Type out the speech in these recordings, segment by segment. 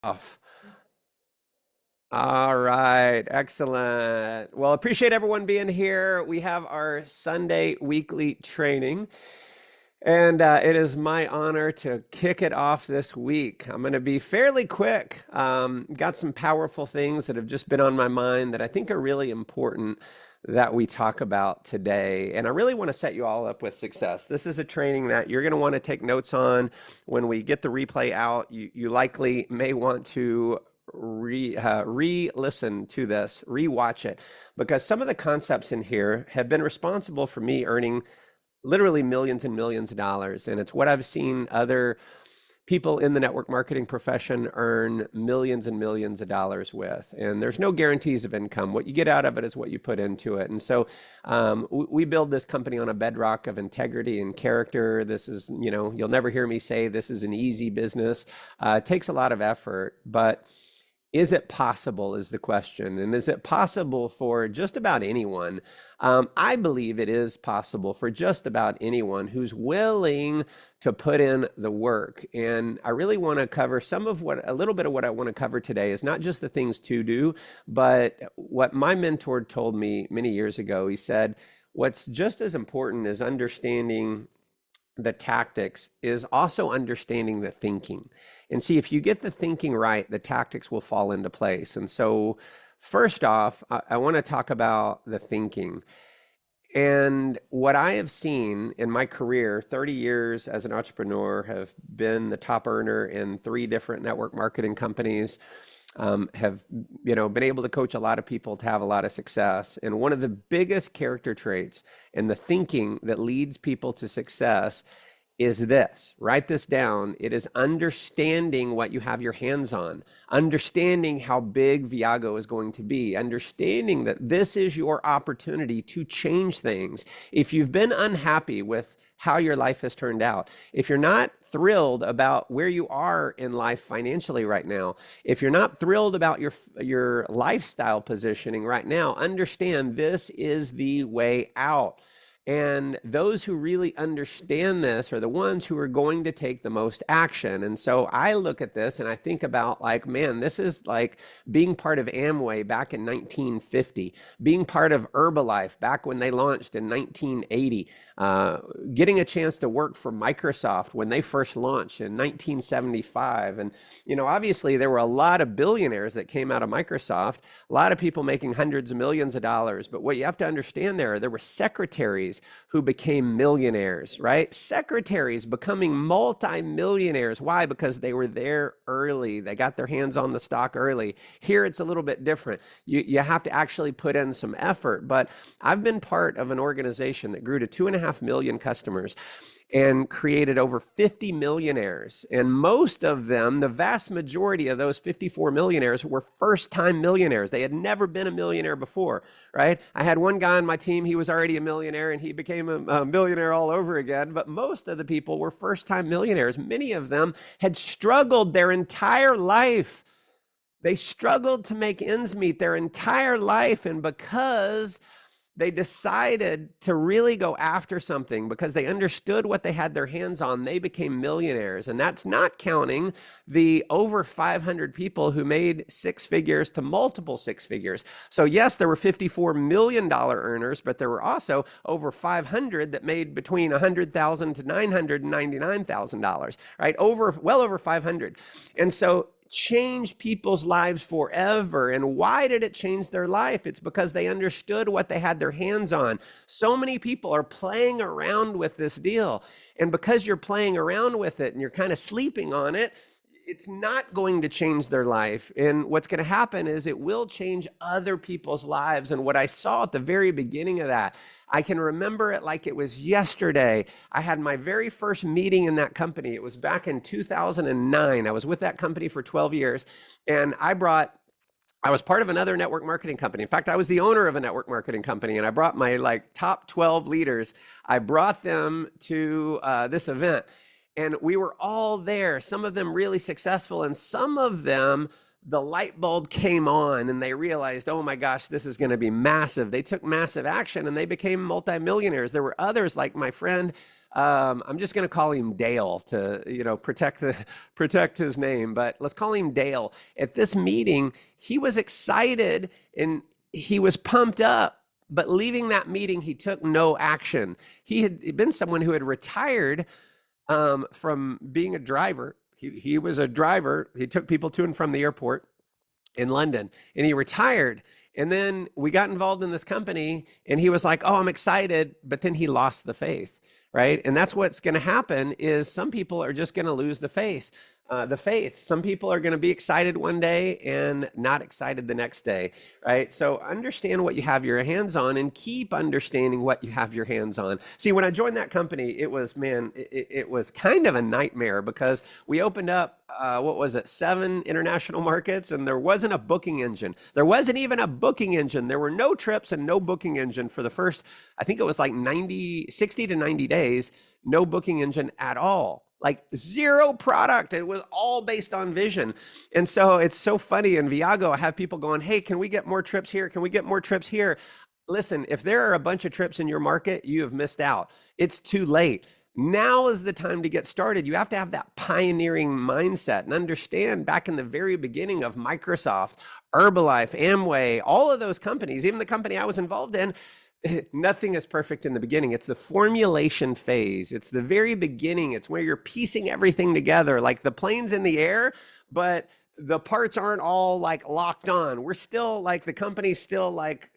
Off. All right, excellent. Well, appreciate everyone being here. We have our Sunday weekly training, and it is my honor to kick it off this week. I'm going to be fairly quick. Got some powerful things that have just been on my mind that I think are really important that we talk about today. And I really want to set you all up with success. This is a training that you're going to want to take notes on when we get the replay out. You likely may want to re-listen to this, re-watch it, because some of the concepts in here have been responsible for me earning literally millions and millions of dollars. And it's what I've seen other people in the network marketing profession earn millions and millions of dollars with. And there's no guarantees of income. What you get out of it is what you put into it. And so we build this company on a bedrock of integrity and character. This is, you'll never hear me say this is an easy business. It takes a lot of effort, but is it possible is the question. And is it possible for just about anyone? I believe it is possible for just about anyone who's willing to put in the work. And I really want to cover a little bit of what I want to cover today is not just the things to do, but what my mentor told me many years ago. He said, what's just as important as understanding the tactics is also understanding the thinking. And see, if you get the thinking right, the tactics will fall into place. And so, first off, I want to talk about the thinking. And what I have seen in my career, 30 years as an entrepreneur, have been the top earner in 3 different network marketing companies, have been able to coach a lot of people to have a lot of success. And one of the biggest character traits and the thinking that leads people to success is this. Write this down. It is understanding what you have your hands on, understanding how big Viago is going to be, understanding that this is your opportunity to change things. If you've been unhappy with how your life has turned out, if you're not thrilled about where you are in life financially right now, if you're not thrilled about your lifestyle positioning right now, understand this is the way out. And those who really understand this are the ones who are going to take the most action. And so I look at this and I think about like, man, this is like being part of Amway back in 1950, being part of Herbalife back when they launched in 1980, getting a chance to work for Microsoft when they first launched in 1975. And, obviously there were a lot of billionaires that came out of Microsoft, a lot of people making hundreds of millions of dollars. But what you have to understand there were secretaries who became millionaires, right? Secretaries becoming multi-millionaires. Why? Because they were there early. They got their hands on the stock early. Here it's a little bit different. You have to actually put in some effort. But I've been part of an organization that grew to 2.5 million customers and created over 50 millionaires. And most of them, the vast majority of those 54 millionaires were first-time millionaires. They had never been a millionaire before, right? I had one guy on my team, he was already a millionaire and he became a millionaire all over again. But most of the people were first-time millionaires. Many of them had struggled their entire life. They struggled to make ends meet their entire life. And because they decided to really go after something, because they understood what they had their hands on, they became millionaires. And that's not counting the over 500 people who made 6 figures to multiple 6 figures. So yes, there were $54 million earners, but there were also over 500 that made between $100,000 to $999,000, right? Well over 500. And so change people's lives forever. And why did it change their life? It's because they understood what they had their hands on. So many people are playing around with this deal. And because you're playing around with it and you're kind of sleeping on it, it's not going to change their life. And what's going to happen is it will change other people's lives. And what I saw at the very beginning of that, I can remember it like it was yesterday. I had my very first meeting in that company. It was back in 2009. I was with that company for 12 years. And I was part of another network marketing company. In fact, I was the owner of a network marketing company, and I brought my top 12 leaders. I brought them to this event. And we were all there, some of them really successful, and some of them, the light bulb came on and they realized, oh my gosh, this is going to be massive. They took massive action and they became multimillionaires. There were others like my friend I'm just going to call him Dale to, protect his name, but let's call him Dale. At this meeting, he was excited and he was pumped up, but leaving that meeting, he took no action. He had been someone who had retired from being a driver. He was a driver. He took people to and from the airport in London, and he retired. And then we got involved in this company, and he was like, "Oh, I'm excited," but then he lost the faith, right? And that's what's going to happen is some people are just going to lose the faith. Some people are going to be excited one day and not excited the next day, right? So understand what you have your hands on and keep understanding what you have your hands on. See, when I joined that company, it was, man, it was kind of a nightmare because we opened up, 7 international markets, and there wasn't a booking engine. There wasn't even a booking engine. There were no trips and no booking engine for the first, I think it was like 60 to 90 days, no booking engine at all. Like zero product. It was all based on vision. And so it's so funny in Viago, I have people going, "Hey, can we get more trips here? Can we get more trips here?" Listen, if there are a bunch of trips in your market, you have missed out. It's too late. Now is the time to get started. You have to have that pioneering mindset and understand back in the very beginning of Microsoft, Herbalife, Amway, all of those companies, even the company I was involved in, nothing is perfect in the beginning. It's the formulation phase. It's the very beginning. It's where you're piecing everything together. Like the plane's in the air, but the parts aren't all like locked on. We're still like, the company's still like,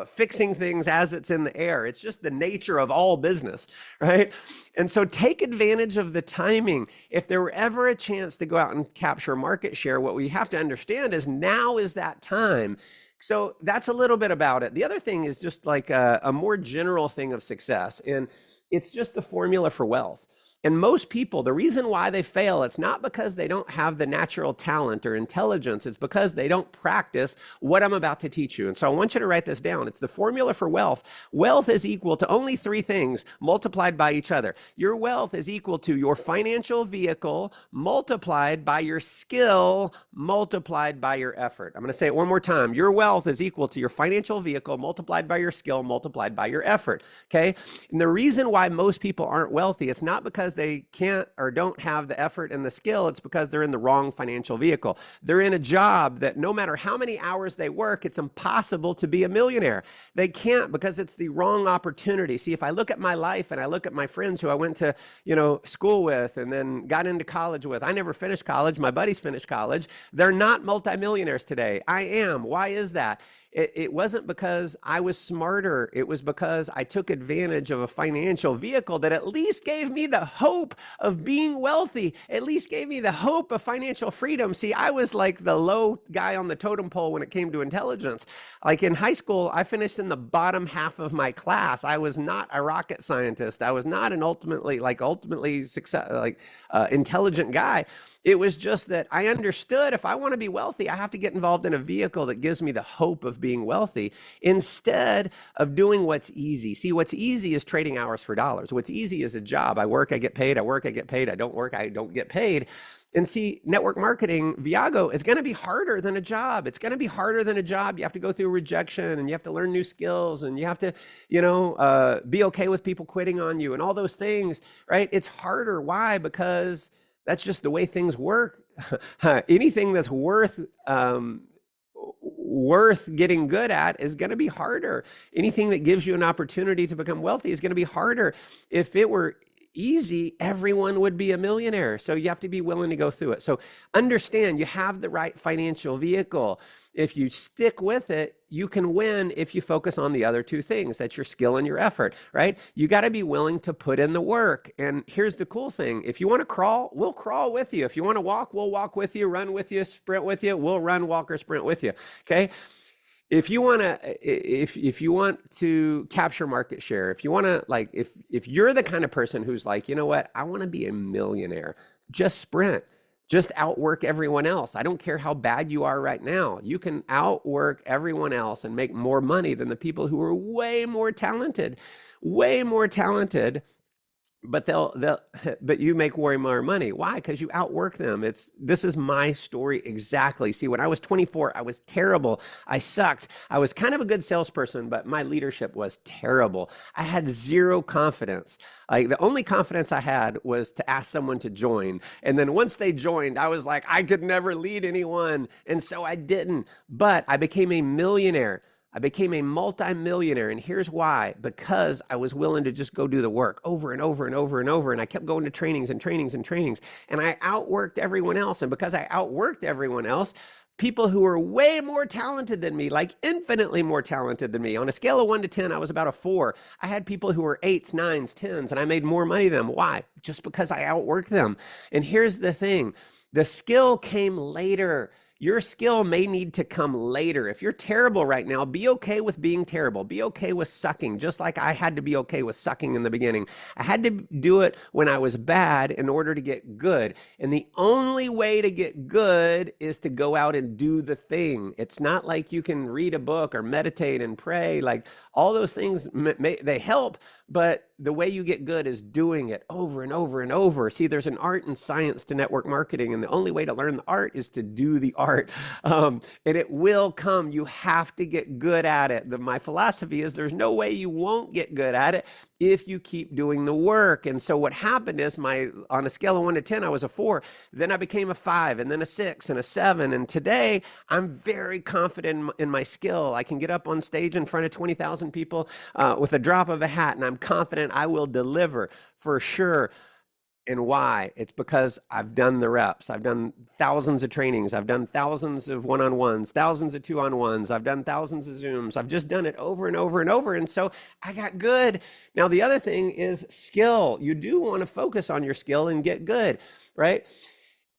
fixing things as it's in the air. It's just the nature of all business, right? And so take advantage of the timing. If there were ever a chance to go out and capture market share, what we have to understand is now is that time. So that's a little bit about it. The other thing is just like a more general thing of success, and it's just the formula for wealth. And most people, the reason why they fail, it's not because they don't have the natural talent or intelligence. It's because they don't practice what I'm about to teach you. And so I want you to write this down. It's the formula for wealth. Wealth is equal to only 3 things multiplied by each other. Your wealth is equal to your financial vehicle multiplied by your skill multiplied by your effort. I'm going to say it one more time. Your wealth is equal to your financial vehicle multiplied by your skill multiplied by your effort. Okay? And the reason why most people aren't wealthy, it's not because they can't or don't have the effort and the skill. It's because they're in the wrong financial vehicle. They're in a job that no matter how many hours they work, it's impossible to be a millionaire. They can't because it's the wrong opportunity. See, if I look at my life and I look at my friends who I went to, school with and then got into college with, I never finished college. My buddies finished college. They're not multimillionaires today. I am. Why is that? It wasn't because I was smarter. It was because I took advantage of a financial vehicle that at least gave me the hope of being wealthy, at least gave me the hope of financial freedom. See, I was like the low guy on the totem pole when it came to intelligence. Like in high school, I finished in the bottom half of my class. I was not a rocket scientist. I was not an ultimately intelligent guy. It was just that I understood if I want to be wealthy, I have to get involved in a vehicle that gives me the hope of being wealthy instead of doing what's easy. See, what's easy is trading hours for dollars. What's easy is a job. I work, I get paid. I work, I get paid. I don't work, I don't get paid. And see, network marketing, Viago, is going to be harder than a job. It's going to be harder than a job. You have to go through rejection and you have to learn new skills and you have to, be okay with people quitting on you and all those things, right? It's harder. Why? Because that's just the way things work. Anything that's worth getting good at is going to be harder. Anything that gives you an opportunity to become wealthy is going to be harder. If it were easy, everyone would be a millionaire. So you have to be willing to go through it. So understand you have the right financial vehicle. If you stick with it, you can win if you focus on the other 2 things. That's your skill and your effort, right? You got to be willing to put in the work. And here's the cool thing. If you want to crawl, we'll crawl with you. If you want to walk, we'll walk with you, run with you, sprint with you. We'll run, walk, or sprint with you. Okay. If you want to capture market share, if you want to if you're the kind of person who's like, you know what, I want to be a millionaire, just sprint. Just outwork everyone else. I don't care how bad you are right now. You can outwork everyone else and make more money than the people who are way more talented But but you make way more money. Why? Because you outwork them. This is my story exactly. See, when I was 24, I was terrible. I sucked. I was kind of a good salesperson, but my leadership was terrible. I had zero confidence. Like the only confidence I had was to ask someone to join. And then once they joined, I was like, I could never lead anyone. And so I didn't. But I became a millionaire. I became a multimillionaire, and here's why: because I was willing to just go do the work over and over and over and over. And I kept going to trainings and trainings and trainings, and I outworked everyone else. And because I outworked everyone else, people who were way more talented than me, like infinitely more talented than me. On a scale of 1 to 10, I was about a 4. I had people who were 8s, 9s, 10s, and I made more money than them. Why? Just because I outworked them. And here's the thing: the skill came later. Your skill may need to come later. If you're terrible right now, be okay with being terrible. Be okay with sucking, just like I had to be okay with sucking in the beginning. I had to do it when I was bad in order to get good. And the only way to get good is to go out and do the thing. It's not like you can read a book or meditate and pray. Like all those things, they help, but the way you get good is doing it over and over and over. See, there's an art and science to network marketing, and the only way to learn the art is to do the art. And it will come. You have to get good at it. My philosophy is there's no way you won't get good at it if you keep doing the work. And so what happened is on a scale of 1 to 10, I was a 4. Then I became a 5, and then a 6 and a 7. And today I'm very confident in my skill. I can get up on stage in front of 20,000 people with a drop of a hat, and I'm confident I will deliver for sure. And why? It's because I've done the reps. I've done thousands of trainings. I've done thousands of one-on-ones, thousands of two-on-ones. I've done thousands of Zooms. I've just done it over and over and over. And so I got good. Now, the other thing is skill. You do want to focus on your skill and get good, right?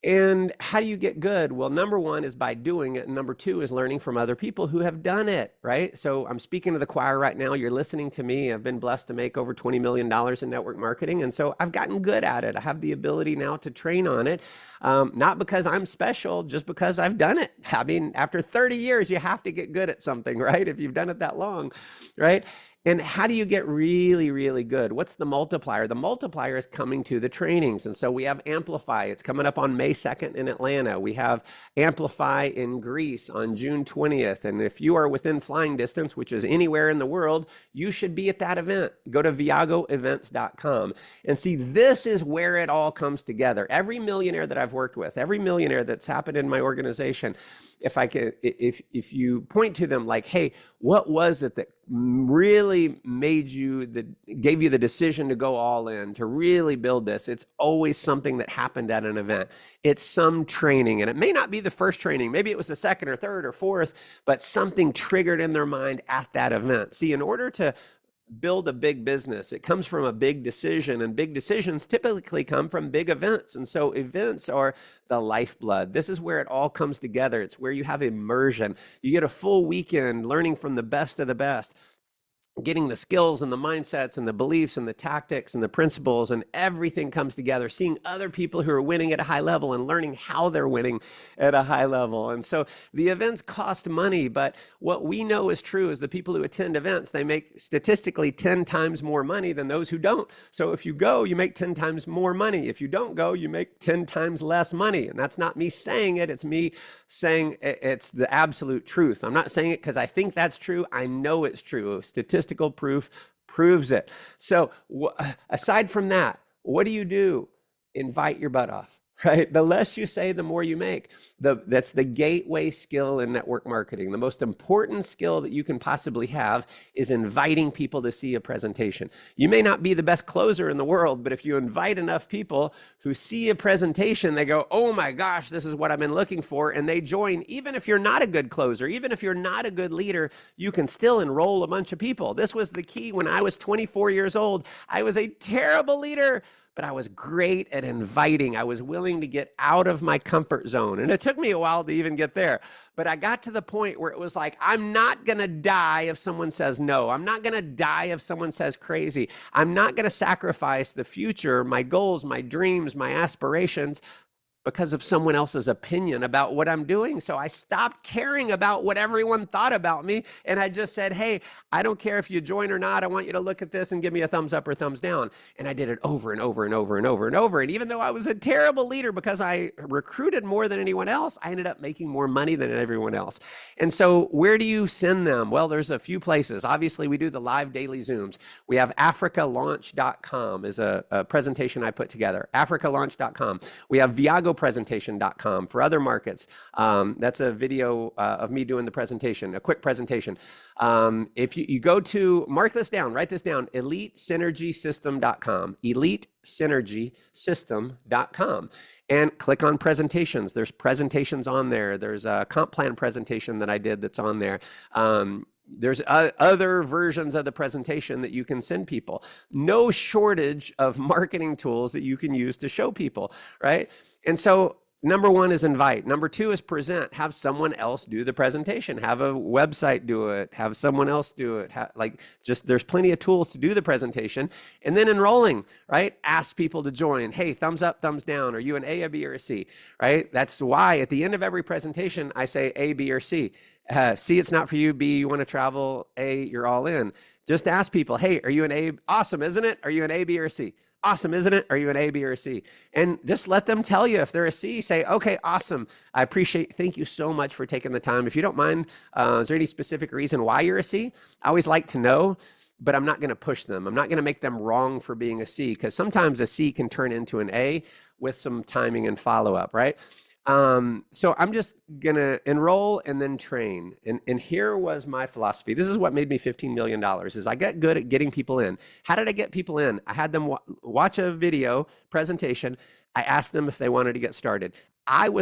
And how do you get good? Well, number 1 is by doing it. And number 2 is learning from other people who have done it, right? So I'm speaking to the choir right now. You're listening to me. I've been blessed to make over $20 million in network marketing. And so I've gotten good at it. I have the ability now to train on it. Not because I'm special, just because I've done it. I mean, after 30 years, you have to get good at something, right? If you've done it that long, right? And how do you get really, really good? What's the multiplier? The multiplier is coming to the trainings. And so we have Amplify. It's coming up on May 2nd in Atlanta. We have Amplify in Greece on June 20th. And if you are within flying distance, which is anywhere in the world, you should be at that event. Go to viagoevents.com and see, this is where it all comes together. Every millionaire that I've worked with, every millionaire that's happened in my organization, if you point to them like, hey, what was it that really gave you the decision to go all in, to really build this? It's always something that happened at an event. It's some training, and it may not be the first training. Maybe it was the second or third or fourth, but something triggered in their mind at that event. See, in order to build a big business, it comes from a big decision, and big decisions typically come from big events. And so events are the lifeblood. This is where it all comes together. It's where you have immersion. You get a full weekend learning from the best of the best, getting the skills and the mindsets and the beliefs and the tactics and the principles, and everything comes together, seeing other people who are winning at a high level and learning how they're winning at a high level. And so the events cost money, but what we know is true is the people who attend events, they make statistically 10 times more money than those who don't. So if you go, you make 10 times more money. If you don't go, you make 10 times less money. And that's not me saying it. It's me saying it's the absolute truth. I'm not saying it because I think that's true. I know it's true. Statistical proof proves it. So aside from that, what do? Invite your butt off, right? The less you say, the more you make. That's the gateway skill in network marketing. The most important skill that you can possibly have is inviting people to see a presentation. You may not be the best closer in the world, but if you invite enough people who see a presentation, they go, oh my gosh, this is what I've been looking for, and they join. Even if you're not a good closer, even if you're not a good leader, you can still enroll a bunch of people. This was the key when I was 24 years old. I was a terrible leader, but I was great at inviting. I was willing to get out of my comfort zone. And it took me a while to even get there. But I got to the point where it was like, I'm not going to die if someone says no. I'm not going to die if someone says crazy. I'm not going to sacrifice the future, my goals, my dreams, my aspirations because of someone else's opinion about what I'm doing. So I stopped caring about what everyone thought about me. And I just said, hey, I don't care if you join or not. I want you to look at this and give me a thumbs up or thumbs down. And I did it over and over and over and over and over. And even though I was a terrible leader because I recruited more than anyone else, I ended up making more money than everyone else. And so where do you send them? Well, there's a few places. Obviously, we do the live daily Zooms. We have africalaunch.com is a presentation I put together, africalaunch.com. We have viagopresentation.com for other markets. That's a video of me doing the presentation, a quick presentation. If you go to, mark this down, write this down, elitesynergysystem.com, elitesynergysystem.com. And click on presentations. There's presentations on there. There's a comp plan presentation that I did that's on there. There's other versions of the presentation that you can send people. No shortage of marketing tools that you can use to show people, right? And so number one is invite. Number two is present. Have someone else do the presentation. Have a website do it. Have someone else do it. There's plenty of tools to do the presentation. And then enrolling, right? Ask people to join. Hey, thumbs up, thumbs down. Are you an A, B, or a C, right? That's why at the end of every presentation, I say A, B, or C. C, it's not for you. B, you want to travel. A, you're all in. Just ask people, hey, are you an A? Awesome, isn't it? Are you an A, B, or a C? Awesome, isn't it? Are you an A, B, or a C? And just let them tell you. If they're a C, say, okay, awesome. Thank you so much for taking the time. If you don't mind, is there any specific reason why you're a C? I always like to know, but I'm not going to push them. I'm not going to make them wrong for being a C, because sometimes a C can turn into an A with some timing and follow-up, right? So I'm just gonna enroll and then train. And here was my philosophy. This is what made me $15 million, is I got good at getting people in. How did I get people in? I had them watch a video presentation. I asked them if they wanted to get started. I've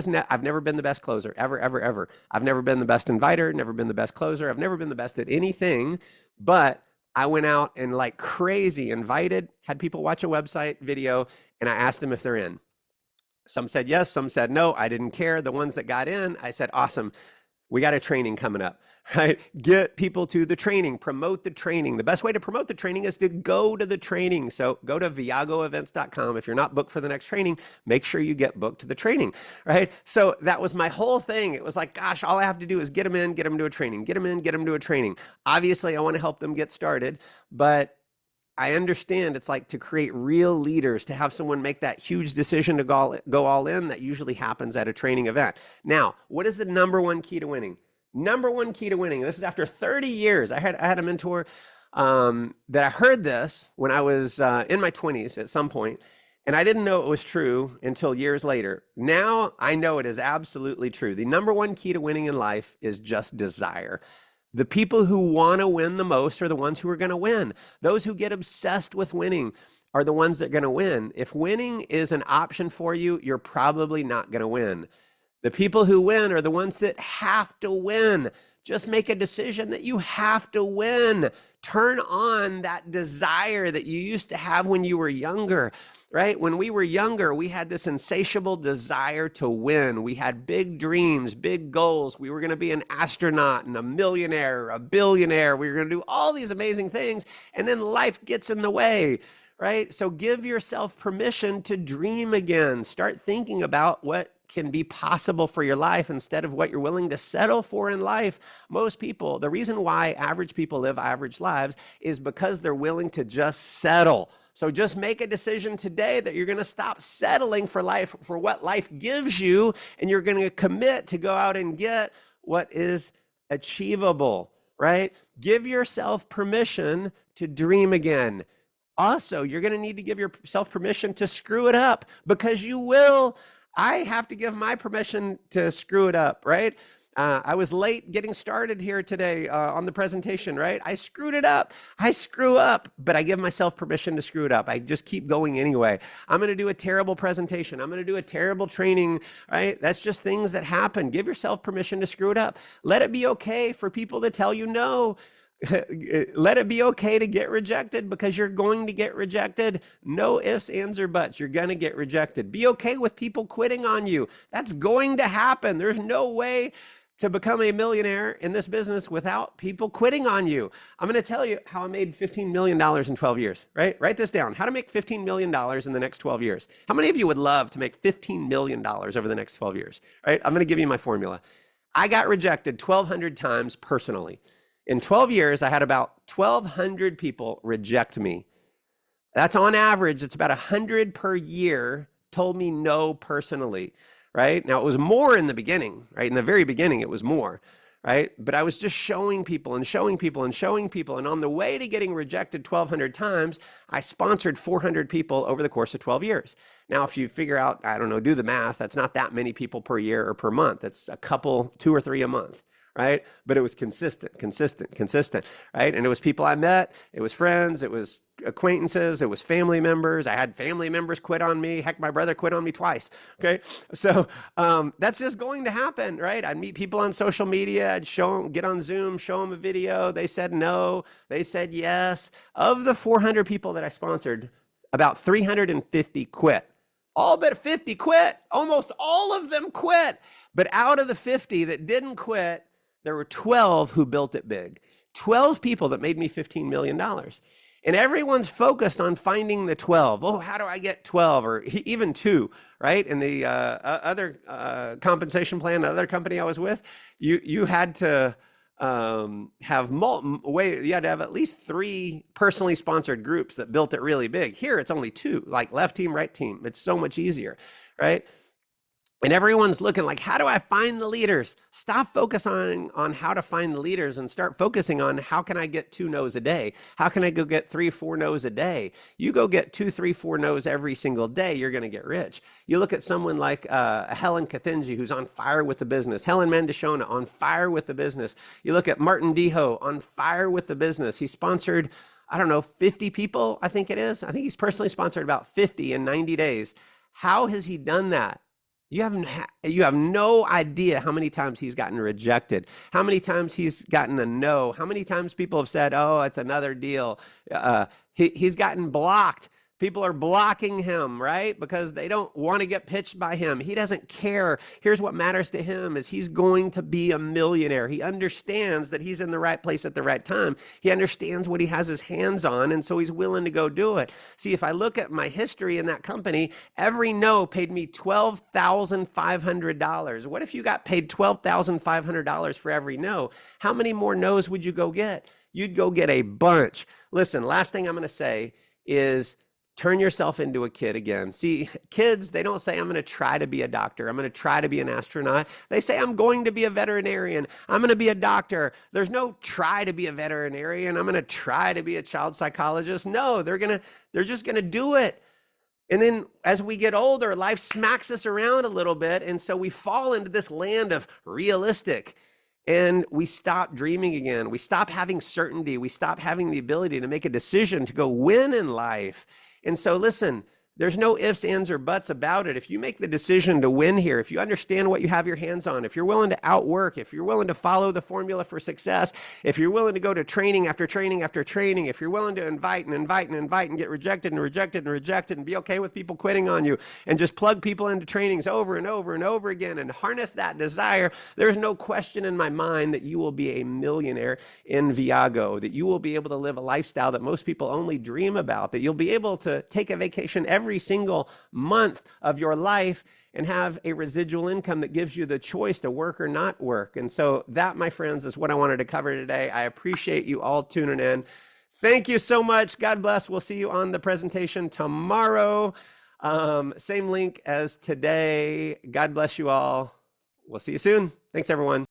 never been the best closer, ever, ever, ever. I've never been the best inviter, never been the best closer. I've never been the best at anything, but I went out and like crazy invited, had people watch a website video, and I asked them if they're in. Some said yes, some said no. I didn't care. The ones that got in, I said, awesome. We got a training coming up, right? Get people to the training, promote the training. The best way to promote the training is to go to the training. So go to viagoevents.com. If you're not booked for the next training, make sure you get booked to the training, right? So that was my whole thing. It was like, gosh, all I have to do is get them in, get them to a training, get them in, get them to a training. Obviously, I want to help them get started, but I understand it's like to create real leaders, to have someone make that huge decision to go all in. That usually happens at a training event. Now, what is the number one key to winning? Number one key to winning. This is after 30 years. I had a mentor that I heard this when I was in my 20s at some point, and I didn't know it was true until years later. Now I know it is absolutely true. The number one key to winning in life is just desire. The people who want to win the most are the ones who are going to win. Those who get obsessed with winning are the ones that are going to win. If winning is an option for you, you're probably not going to win. The people who win are the ones that have to win. Just make a decision that you have to win. Turn on that desire that you used to have when you were younger. Right? When we were younger, we had this insatiable desire to win. We had big dreams, big goals. We were going to be an astronaut and a millionaire, a billionaire. We were going to do all these amazing things. And then life gets in the way, right? So give yourself permission to dream again. Start thinking about what can be possible for your life instead of what you're willing to settle for in life. Most people, the reason why average people live average lives is because they're willing to just settle. So just make a decision today that you're going to stop settling for life, for what life gives you, and you're going to commit to go out and get what is achievable, right? Give yourself permission to dream again. Also, you're going to need to give yourself permission to screw it up, because you will. I have to give my permission to screw it up, right? I was late getting started here today on the presentation, right? I screwed it up. I screw up, but I give myself permission to screw it up. I just keep going anyway. I'm going to do a terrible presentation. I'm going to do a terrible training, right? That's just things that happen. Give yourself permission to screw it up. Let it be okay for people to tell you no. Let it be okay to get rejected, because you're going to get rejected. No ifs, ands, or buts. You're going to get rejected. Be okay with people quitting on you. That's going to happen. There's no way to become a millionaire in this business without people quitting on you. I'm going to tell you how I made $15 million in 12 years, right? Write this down. How to make $15 million in the next 12 years. How many of you would love to make $15 million over the next 12 years, right? I'm going to give you my formula. I got rejected 1,200 times personally. In 12 years, I had about 1,200 people reject me. That's on average, it's about 100 per year told me no personally, right? Now, it was more in the beginning, right? In the very beginning, it was more, right? But I was just showing people and showing people and showing people. And on the way to getting rejected 1,200 times, I sponsored 400 people over the course of 12 years. Now, if you figure out, I don't know, do the math, that's not that many people per year or per month. It's a couple, 2 or 3 a month, right? But it was consistent, right? And it was people I met, it was friends, it was acquaintances, it was family members. I had family members quit on me. Heck, my brother quit on me twice. Okay. So that's just going to happen, right? I'd meet people on social media. I'd show them, get on Zoom, show them a video. They said no. They said yes. Of the 400 people that I sponsored, about 350 quit. All but 50 quit. Almost all of them quit. But out of the 50 that didn't quit, there were 12 who built it big. 12 people that made me $15 million. And everyone's focused on finding the 12. Oh, how do I get 12 or even 2, right? In the other compensation plan, the other company I was with, you had to you had to have at least 3 personally sponsored groups that built it really big. Here, it's only 2, like left team, right team. It's so much easier, right? And everyone's looking like, how do I find the leaders? Stop focusing on how to find the leaders and start focusing on how can I get 2 no's a day? How can I go get 3, 4 no's a day? You go get 2, 3, 4 no's every single day, you're going to get rich. You look at someone like Helen Kathinji, who's on fire with the business. Helen Mendishona, on fire with the business. You look at Martin Deho, on fire with the business. He sponsored, I don't know, 50 people, I think it is. I think he's personally sponsored about 50 in 90 days. How has he done that? You have no idea how many times he's gotten rejected, how many times he's gotten a no, how many times people have said, oh, it's another deal. He's gotten blocked. People are blocking him, right? Because they don't want to get pitched by him. He doesn't care. Here's what matters to him is he's going to be a millionaire. He understands that he's in the right place at the right time. He understands what he has his hands on, and so he's willing to go do it. See, if I look at my history in that company, every no paid me $12,500. What if you got paid $12,500 for every no? How many more no's would you go get? You'd go get a bunch. Listen, last thing I'm going to say is turn yourself into a kid again. See, kids, they don't say, I'm going to try to be a doctor. I'm going to try to be an astronaut. They say, I'm going to be a veterinarian. I'm going to be a doctor. There's no try to be a veterinarian. I'm going to try to be a child psychologist. No, they're just going to do it. And then as we get older, life smacks us around a little bit. And so we fall into this land of realistic. And we stop dreaming again. We stop having certainty. We stop having the ability to make a decision to go win in life. And so listen, there's no ifs, ands, or buts about it. If you make the decision to win here, if you understand what you have your hands on, if you're willing to outwork, if you're willing to follow the formula for success, if you're willing to go to training after training after training, if you're willing to invite and get rejected and be okay with people quitting on you and just plug people into trainings over and over and over again and harness that desire, there's no question in my mind that you will be a millionaire in Viago, that you will be able to live a lifestyle that most people only dream about, that you'll be able to take a vacation every single month of your life and have a residual income that gives you the choice to work or not work. And so that, my friends, is what I wanted to cover today. I appreciate you all tuning in. Thank you so much. God bless. We'll see you on the presentation tomorrow. Same link as today. God bless you all. We'll see you soon. Thanks, everyone.